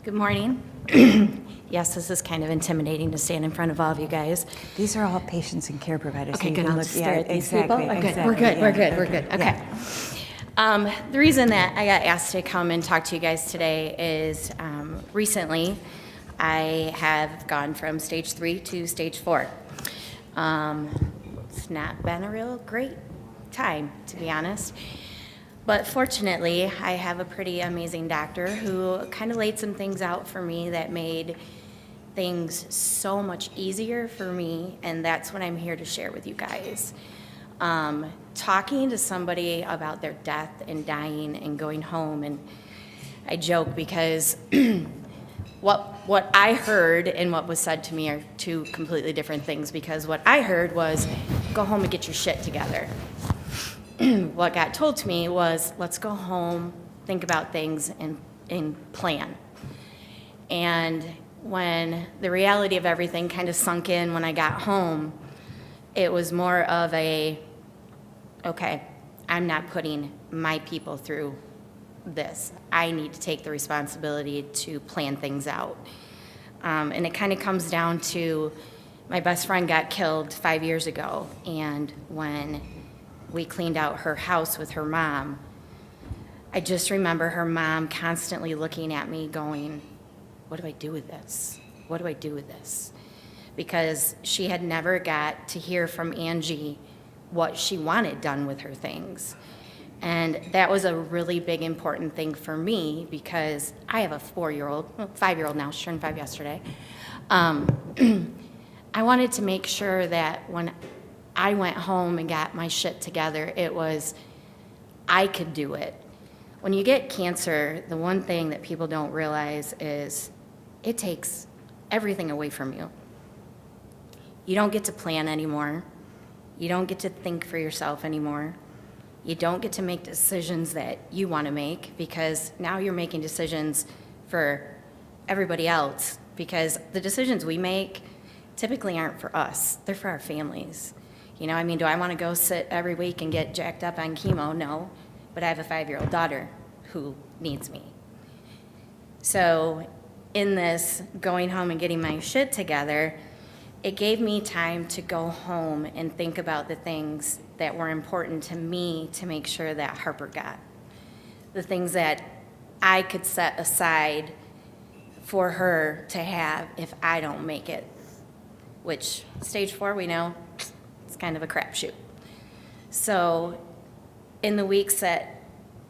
Good morning. Yes, this is kind of intimidating to stand in front of all of you guys. These are all patients and care providers. Okay, so good. I'll just stare at these people. Exactly. Okay, Exactly. we're good. Okay. Yeah. The reason that I got asked to come and talk to you guys today is recently I have gone from stage 3 to stage 4. It's not been a real great time, to be honest. But fortunately, I have a pretty amazing doctor who kind of laid some things out for me that made things so much easier for me, and that's what I'm here to share with you guys. Talking to somebody about their death and dying and going home, and I joke because what I heard and what was said to me are two completely different things, because what I heard was, go home and get your shit together. What got told to me was, let's go home, think about things, and plan. And when the reality of everything kind of sunk in when I got home, it was more of a, okay, I'm not putting my people through this. I need to take the responsibility to plan things out. And it kind of comes down to, my best friend got killed 5 years ago, and when we cleaned out her house with her mom, I just remember her mom constantly looking at me going, what do I do with this? What do I do with this? Because she had never got to hear from Angie what she wanted done with her things. And that was a really big, important thing for me, because I have a 5-year-old now, she turned 5 yesterday. I wanted to make sure that when I went home and got my shit together, it was, I could do it. When you get cancer, the one thing that people don't realize is it takes everything away from you. You don't get to plan anymore. You don't get to think for yourself anymore. You don't get to make decisions that you want to make, because now you're making decisions for everybody else, because the decisions we make typically aren't for us. They're for our families. You know, I mean, do I want to go sit every week and get jacked up on chemo? No, but I have a 5-year-old daughter who needs me. So in this going home and getting my shit together, it gave me time to go home and think about the things that were important to me to make sure that Harper got. The things that I could set aside for her to have if I don't make it, which stage 4, we know, it's kind of a crapshoot. So in the weeks that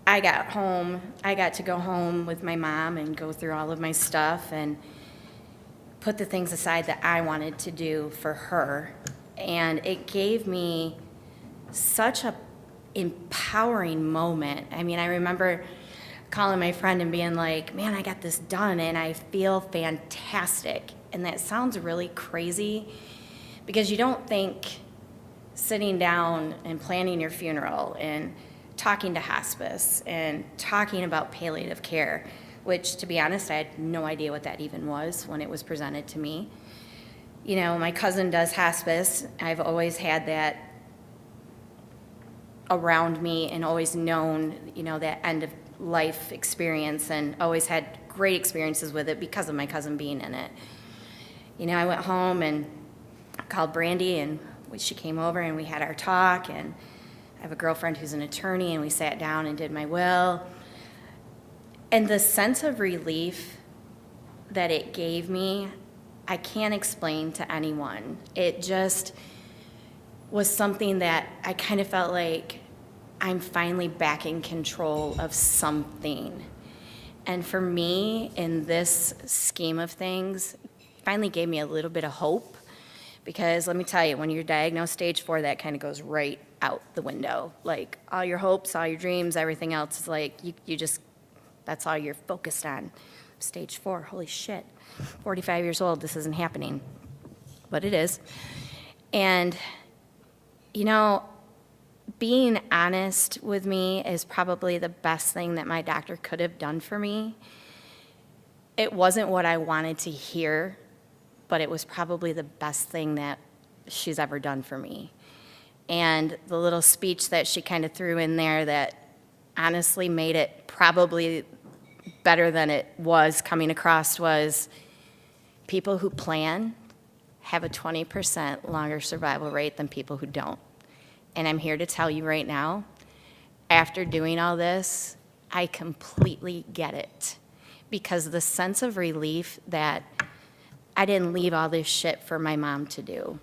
I got home, I got to go home with my mom and go through all of my stuff and put the things aside that I wanted to do for her. And it gave me such a empowering moment. I mean, I remember calling my friend and being like, man, I got this done and I feel fantastic. And that sounds really crazy, because you don't think sitting down and planning your funeral and talking to hospice and talking about palliative care, which, to be honest, I had no idea what that even was when it was presented to me. You know, my cousin does hospice. I've always had that around me and always known, you know, that end of life experience, and always had great experiences with it because of my cousin being in it. You know, I went home and called Brandy, and she came over and we had our talk, and I have a girlfriend who's an attorney, and we sat down and did my will. And the sense of relief that it gave me, I can't explain to anyone. It just was something that I kind of felt like I'm finally back in control of something. And for me, in this scheme of things, finally gave me a little bit of hope. Because let me tell you, when you're diagnosed stage 4, that kind of goes right out the window. Like, all your hopes, all your dreams, everything else is like, you just, that's all you're focused on. Stage 4, holy shit. 45 years old, this isn't happening. But it is. And, you know, being honest with me is probably the best thing that my doctor could have done for me. It wasn't what I wanted to hear, but it was probably the best thing that she's ever done for me. And the little speech that she kind of threw in there that honestly made it probably better than it was coming across was people who plan have a 20% longer survival rate than people who don't. And I'm here to tell you right now, after doing all this, I completely get it. Because the sense of relief that I didn't leave all this shit for my mom to do,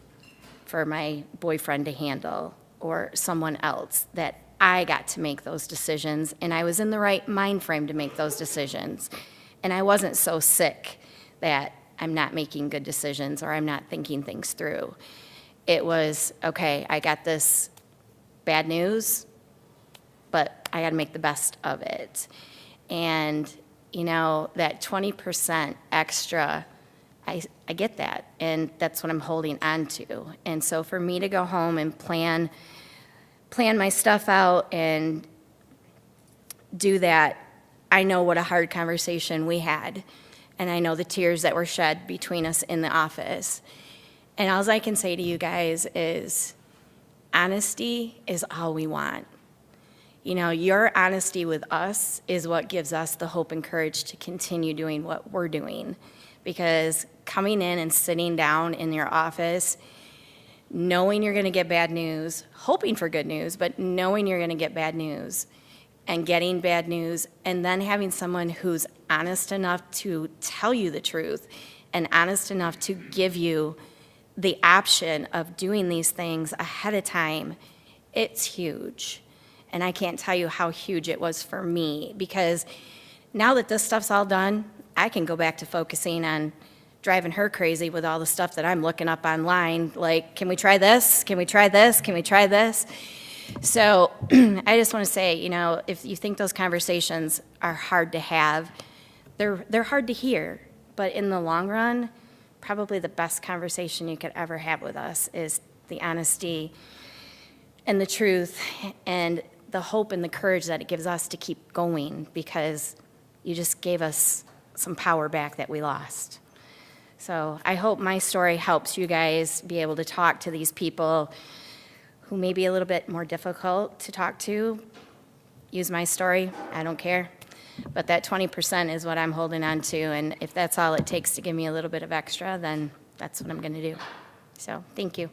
for my boyfriend to handle, or someone else, that I got to make those decisions, and I was in the right mind frame to make those decisions. And I wasn't so sick that I'm not making good decisions or I'm not thinking things through. It was, okay, I got this bad news, but I got to make the best of it. And, you know, that 20% extra, I get that, and that's what I'm holding on to. And so for me to go home and plan my stuff out and do that, I know what a hard conversation we had, and I know the tears that were shed between us in the office. And all I can say to you guys is, honesty is all we want. You know, your honesty with us is what gives us the hope and courage to continue doing what we're doing. Because coming in and sitting down in your office, knowing you're going to get bad news, hoping for good news, but knowing you're going to get bad news, and getting bad news, and then having someone who's honest enough to tell you the truth and honest enough to give you the option of doing these things ahead of time, it's huge. And I can't tell you how huge it was for me, because now that this stuff's all done, I can go back to focusing on driving her crazy with all the stuff that I'm looking up online, like, can we try this? Can we try this? Can we try this? So I just want to say, you know, if you think those conversations are hard to have, they're hard to hear, but in the long run, probably the best conversation you could ever have with us is the honesty and the truth and the hope and the courage that it gives us to keep going, because you just gave us some power back that we lost. So I hope my story helps you guys be able to talk to these people who may be a little bit more difficult to talk to. Use my story, I don't care. But that 20% is what I'm holding on to, and if that's all it takes to give me a little bit of extra, then that's what I'm gonna do. So, thank you.